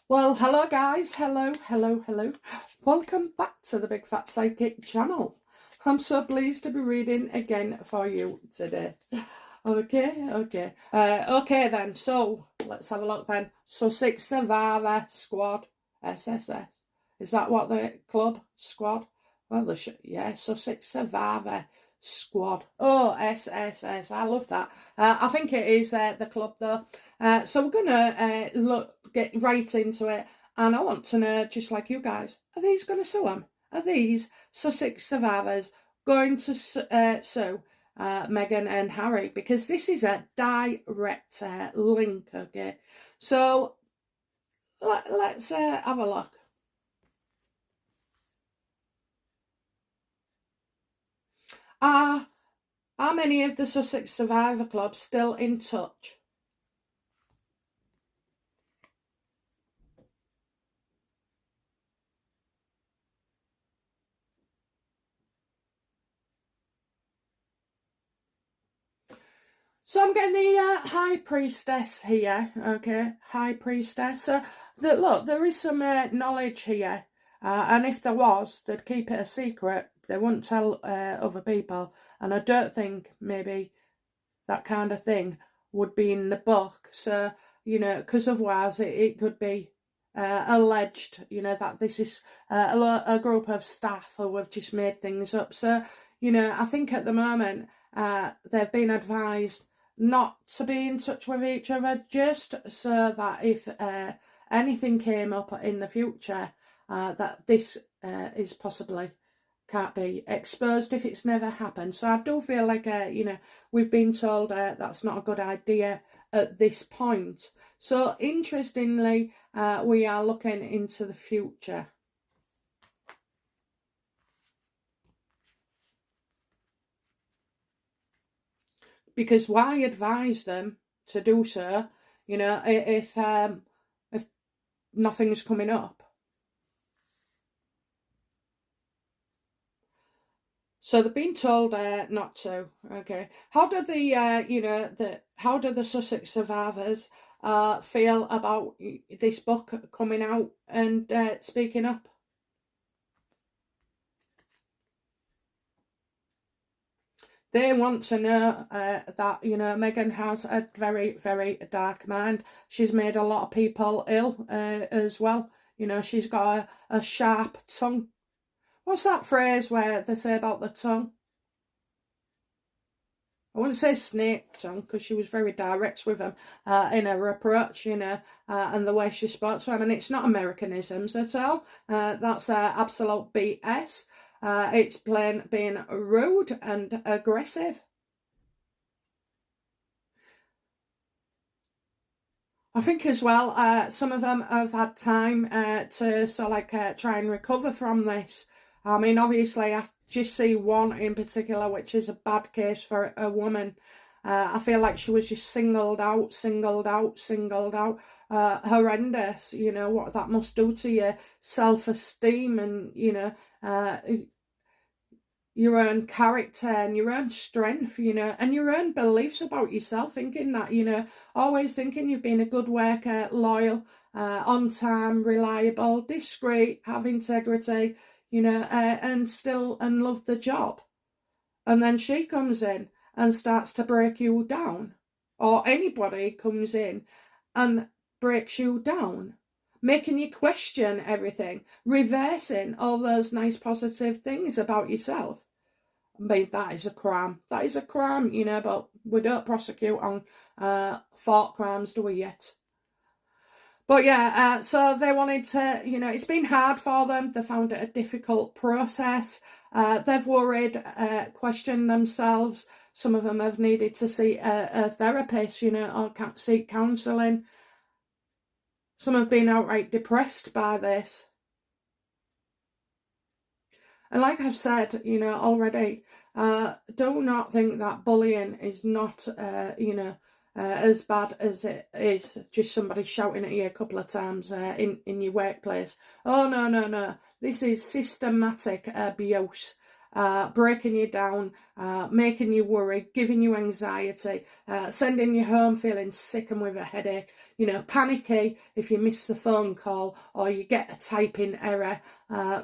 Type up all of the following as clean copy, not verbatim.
Well, hello guys, hello. Welcome back to the Big Fat Psychic channel. I'm so pleased to be reading again for you today. Okay then, so let's have a look then. Sussex Survivor Squad, SSS. Is that what the club? Squad? Well, yeah, Sussex Survivor Squad. Oh, SSS, I love that. I think it is the club though. So we're gonna get right into it, and I want to know, just like you guys, are these gonna sue them? Are these Sussex survivors going to sue Meghan and Harry? Because this is a direct link. Okay, so let's have a look. Are many of the Sussex Survivor clubs still in touch? So I'm getting the High Priestess here, okay, High Priestess. So look, there is some knowledge here, and if there was, they'd keep it a secret. They wouldn't tell other people, and I don't think maybe that kind of thing would be in the book. So, because otherwise it could be alleged, that this is a group of staff who have just made things up. So, I think at the moment they've been advised not to be in touch with each other, just so that if anything came up in the future, that this is possibly can't be exposed if it's never happened. So I do feel like, we've been told that's not a good idea at this point. So interestingly, we are looking into the future. Because why advise them to do so, if nothing's coming up? So they've been told not to. Okay, how do how do the Sussex survivors feel about this book coming out and speaking up? They want to know that, Meghan has a very, very dark mind. She's made a lot of people ill as well. She's got a sharp tongue. What's that phrase where they say about the tongue? I wouldn't say snake tongue, because she was very direct with him in her approach, and the way she spoke to him. And it's not Americanisms at all. That's absolute BS. It's plain being rude and aggressive. I think as well, some of them have had time to try and recover from this. I mean, obviously, I just see one in particular, which is a bad case for a woman. I feel like she was just singled out. Horrendous, what that must do to your self-esteem and, your own character and your own strength, and your own beliefs about yourself, thinking that, always thinking you've been a good worker, loyal, on time, reliable, discreet, have integrity, and love the job. And then she comes in and starts to break you down, or anybody comes in and breaks you down, making you question everything, reversing all those nice positive things about yourself. I mean, that is a crime. That is a crime, but we don't prosecute on thought crimes, do we yet? But yeah, so they wanted to, it's been hard for them. They found it a difficult process. They've worried, questioned themselves. Some of them have needed to see a therapist, or seek counselling. Some have been outright depressed by this. And like I've said, already, do not think that bullying is not, as bad as it is just somebody shouting at you a couple of times in your workplace. Oh, no. This is systematic abuse. breaking you down, making you worry, giving you anxiety, sending you home feeling sick and with a headache, panicky if you miss the phone call or you get a typing error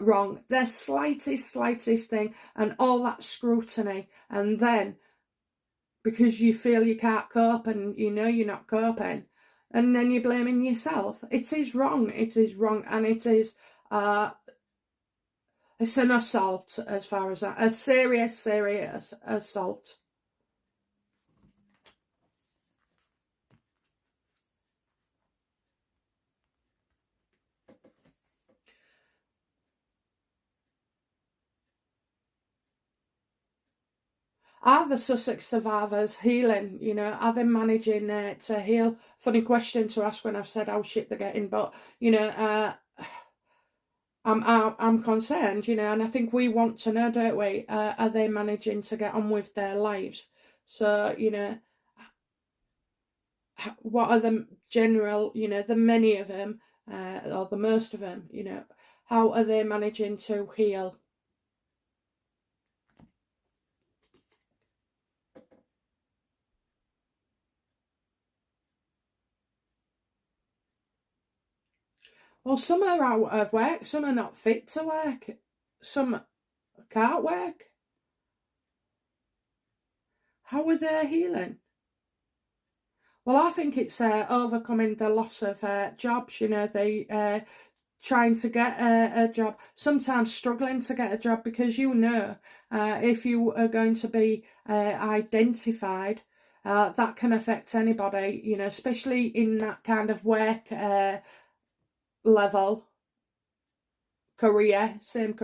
wrong. The slightest thing, and all that scrutiny, and then because you feel you can't cope and you're not coping, and then you're blaming yourself. It is wrong, and it is it's an assault, as far as that, a serious assault. Are the Sussex survivors healing? Are they managing to heal? Funny question to ask when I've said how shit they're getting, but I'm concerned, and I think we want to know, don't we? Are they managing to get on with their lives? So, what are the general, the many of them, or the most of them, how are they managing to heal? Well, some are out of work, some are not fit to work, some can't work. How are they healing? Well, I think it's overcoming the loss of jobs. They trying to get a job, sometimes struggling to get a job, because if you are going to be identified, that can affect anybody, especially in that kind of work level, career, same,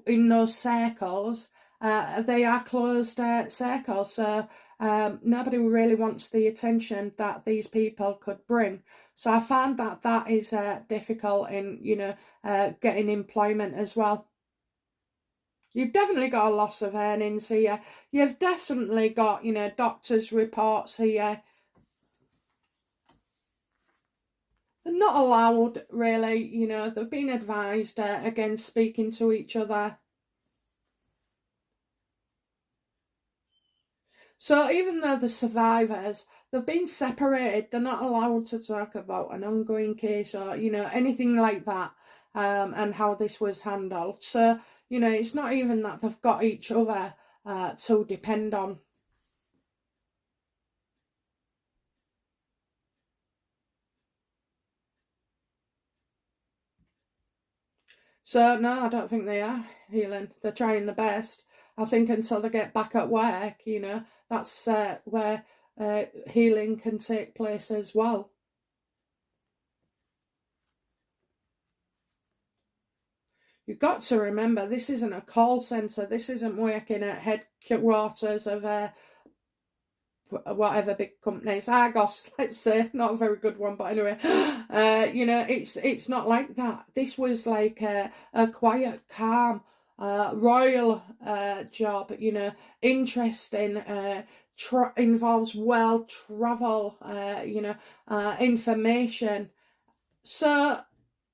in those circles. They are closed circles, so nobody really wants the attention that these people could bring. So I find that is difficult in, getting employment as well. You've definitely got a loss of earnings here. You've definitely got, doctors' reports here. They're not allowed, really, they've been advised against speaking to each other. So even though the survivors, they've been separated, they're not allowed to talk about an ongoing case or, anything like that, and how this was handled. So, it's not even that they've got each other to depend on. So, no, I don't think they are healing. They're trying their best. I think until they get back at work, that's where healing can take place as well. You've got to remember, this isn't a call centre. This isn't working at headquarters of whatever big companies. Argos, let's say, not a very good one, but anyway, it's not like that. This was like a quiet, calm, royal job. Interesting. Involves well travel. Information. So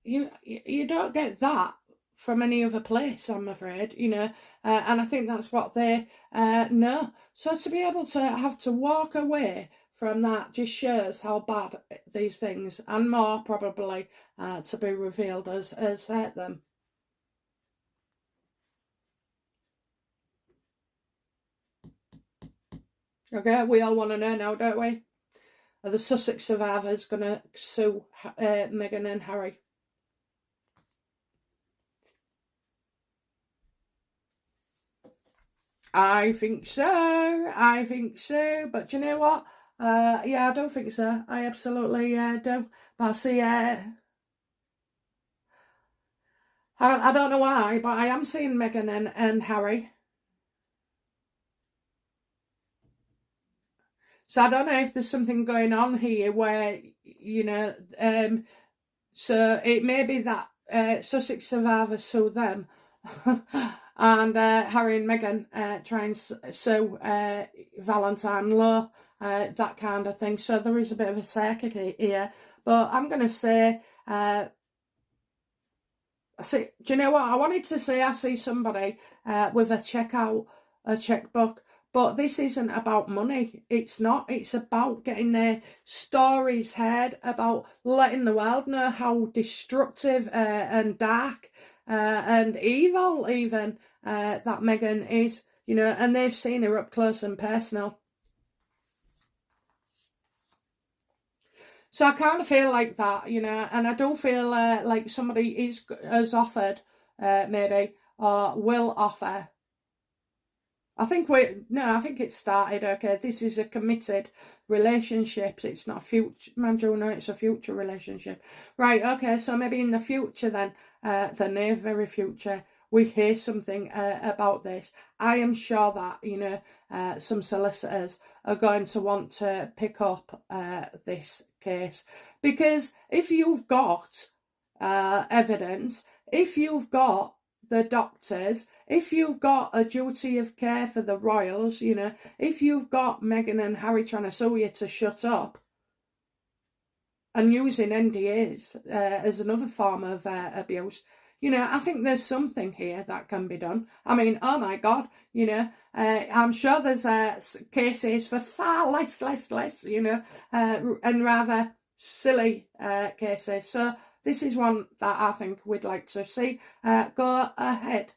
you don't get that from any other place, I'm afraid, and I think that's what they know. So to be able to have to walk away from that just shows how bad these things, and more probably to be revealed, as hurt them. Okay, we all want to know now, don't we? Are the Sussex survivors going to sue Meghan and Harry? I think so. But you know what? Yeah, I don't think so. I absolutely do. But I see. I don't know why, but I am seeing Meghan and Harry. So I don't know if there's something going on here where so it may be that Sussex survivors sue them. And Harry and Meghan try and sue Valentine Law, that kind of thing. So there is a bit of a circuit here. But I'm going to say See, do you know what? I wanted to say I see somebody with a checkbook, but this isn't about money. It's not. It's about getting their stories heard, about letting the world know how destructive and dark and evil even that Meghan is, and they've seen her up close and personal. So I kind of feel like that, and I do feel like somebody has offered, maybe, or will offer. I think it started, okay, this is a committed relationship. It's not a future, man, you know, it's a future relationship. Right, okay, so maybe in the future then, the near very future, we hear something about this. I am sure that, some solicitors are going to want to pick up this case. Because if you've got evidence, if you've got the doctors, if you've got a duty of care for the royals, if you've got Meghan and Harry trying to sue you to shut up and using NDAs as another form of abuse, I think there's something here that can be done. I mean, oh my God, I'm sure there's cases for far less, and rather silly cases. So this is one that I think we'd like to see go ahead.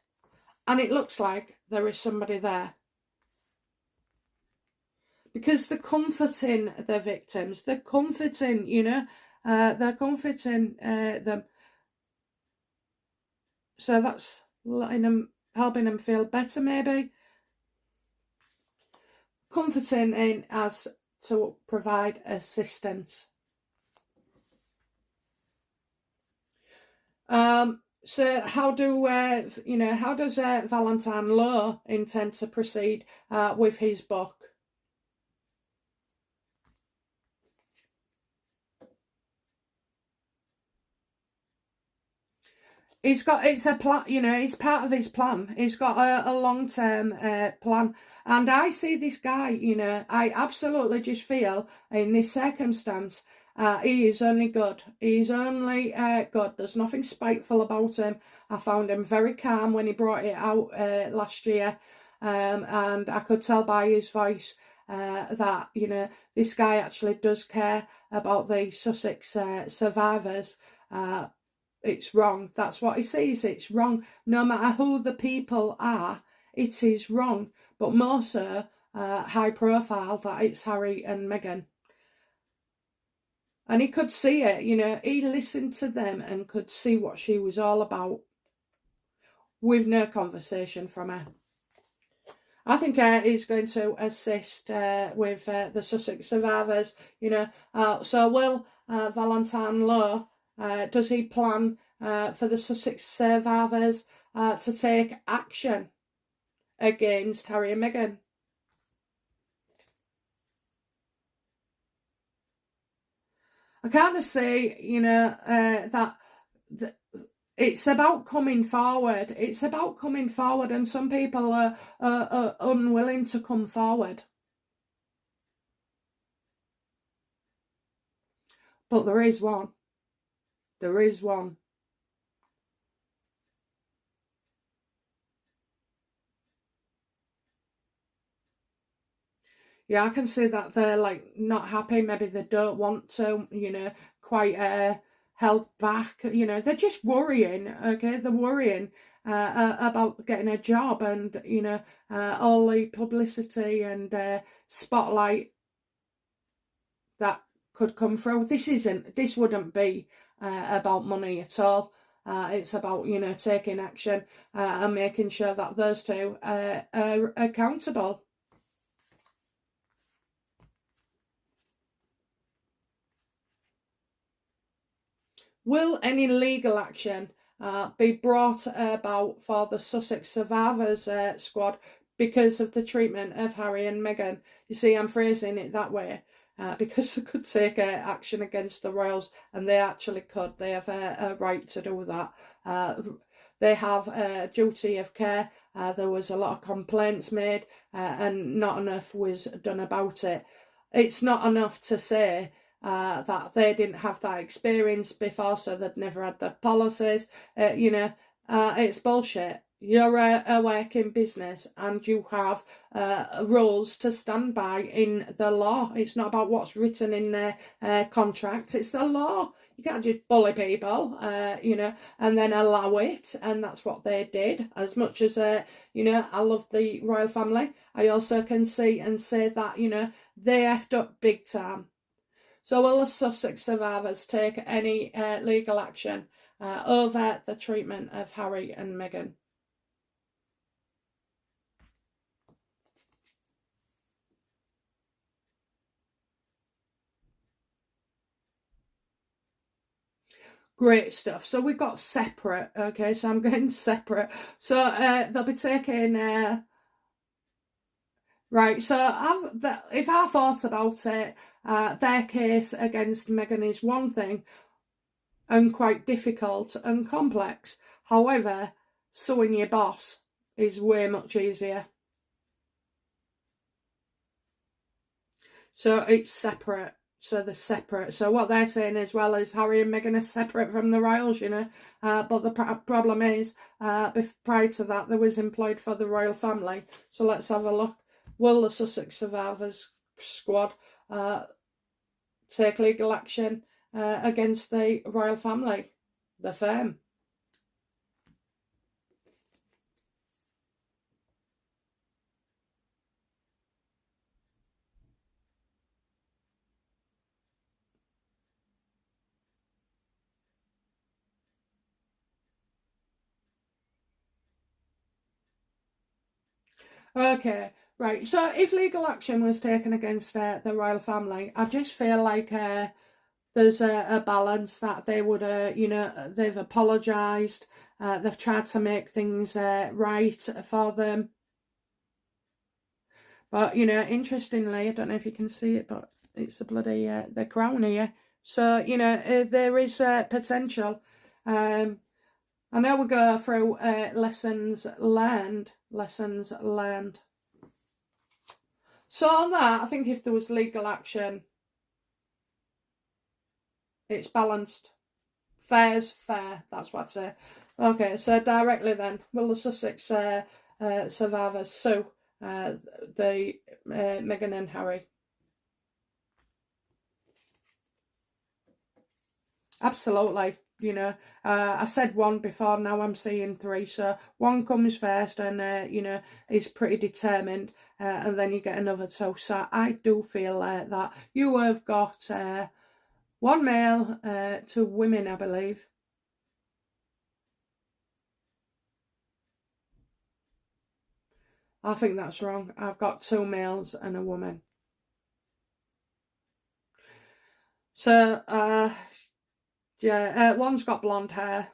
And it looks like there is somebody there. Because they're comforting the victims. They're comforting, they're comforting them. So that's helping them feel better, maybe. Comforting in as to provide assistance. So how does Valentine Law intend to proceed with his book? It's a plan, it's part of his plan. He's got a long-term plan. And I see this guy, I absolutely just feel in this circumstance, he is only good. He's only good. There's nothing spiteful about him. I found him very calm when he brought it out last year. And I could tell by his voice that, this guy actually does care about the Sussex survivors. It's wrong. That's what he sees. It's wrong. No matter who the people are, it is wrong. But more so, high profile, that it's Harry and Meghan. And he could see it, he listened to them and could see what she was all about with no conversation from her. I think he's going to assist with the Sussex survivors, so will Valentine Law, does he plan for the Sussex survivors to take action against Harry and Meghan? I kind of say, that it's about coming forward. It's about coming forward, and some people are unwilling to come forward. But there is one. There is one. Yeah, I can see that they're like not happy. Maybe they don't want to, quite held back. They're just worrying. Okay, they're worrying about getting a job and all the publicity and spotlight that could come through. This wouldn't be about money at all. It's about taking action and making sure that those two are accountable. Will any legal action be brought about for the Sussex Survivors Squad because of the treatment of Harry and Meghan? You see, I'm phrasing it that way because they could take action against the royals, and they actually could. They have a right to do that. They have a duty of care. There was a lot of complaints made and not enough was done about it. It's not enough to say that they didn't have that experience before, so they'd never had the policies. It's bullshit. You're a working business and you have rules to stand by in the law. It's not about what's written in their contracts, it's the law. You can't just bully people, and then allow it. And that's what they did. As much as, I love the royal family, I also can see and say that, they effed up big time. So will the Sussex survivors take any legal action over the treatment of Harry and Meghan? Great stuff. So we've got separate. Okay, so I'm going separate. So they'll be taking... Right, so if I thought about it, their case against Meghan is one thing and quite difficult and complex. However, suing your boss is way much easier. So it's separate. So they're separate. So what they're saying as well is Harry and Meghan are separate from the royals, But the problem is, prior to that, they was employed for the royal family. So let's have a look. Will the Sussex Survivors Squad take legal action against the royal family, the firm? Okay, right. So if legal action was taken against the royal family, I just feel like there's a balance that they would, they've apologised, they've tried to make things right for them. But, interestingly, I don't know if you can see it, but it's the bloody, the crown here. So, there is potential. I know we go through lessons learned. So on that, I think if there was legal action, it's balanced. Fair's fair, that's what I say. Okay, so directly then, will the Sussex survivors sue the Meghan and Harry? Absolutely. I said one before, now I'm seeing three. So one comes first and, is pretty determined. And then you get another two. So I do feel that you have got one male, two women, I believe. I think that's wrong. I've got two males and a woman. So, yeah, one's got blonde hair.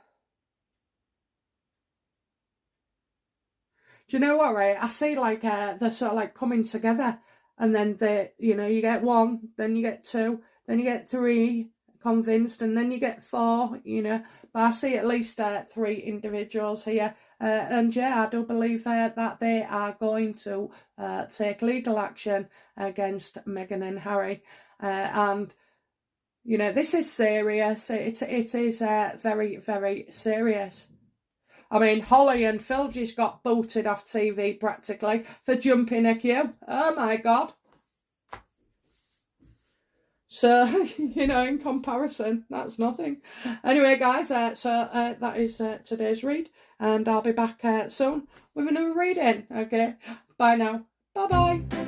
Do you know what, right? I see like they're sort of like coming together, and then they, you get one, then you get two, then you get three convinced, and then you get four, But I see at least three individuals here, and yeah, I do believe that they are going to take legal action against Meghan and Harry, and this is serious. It is very, very serious. I mean, Holly and Phil just got booted off TV practically for jumping a queue. Oh my God. So, in comparison, that's nothing. Anyway, guys, that is today's read. And I'll be back soon with another reading. Okay, bye now. Bye-bye.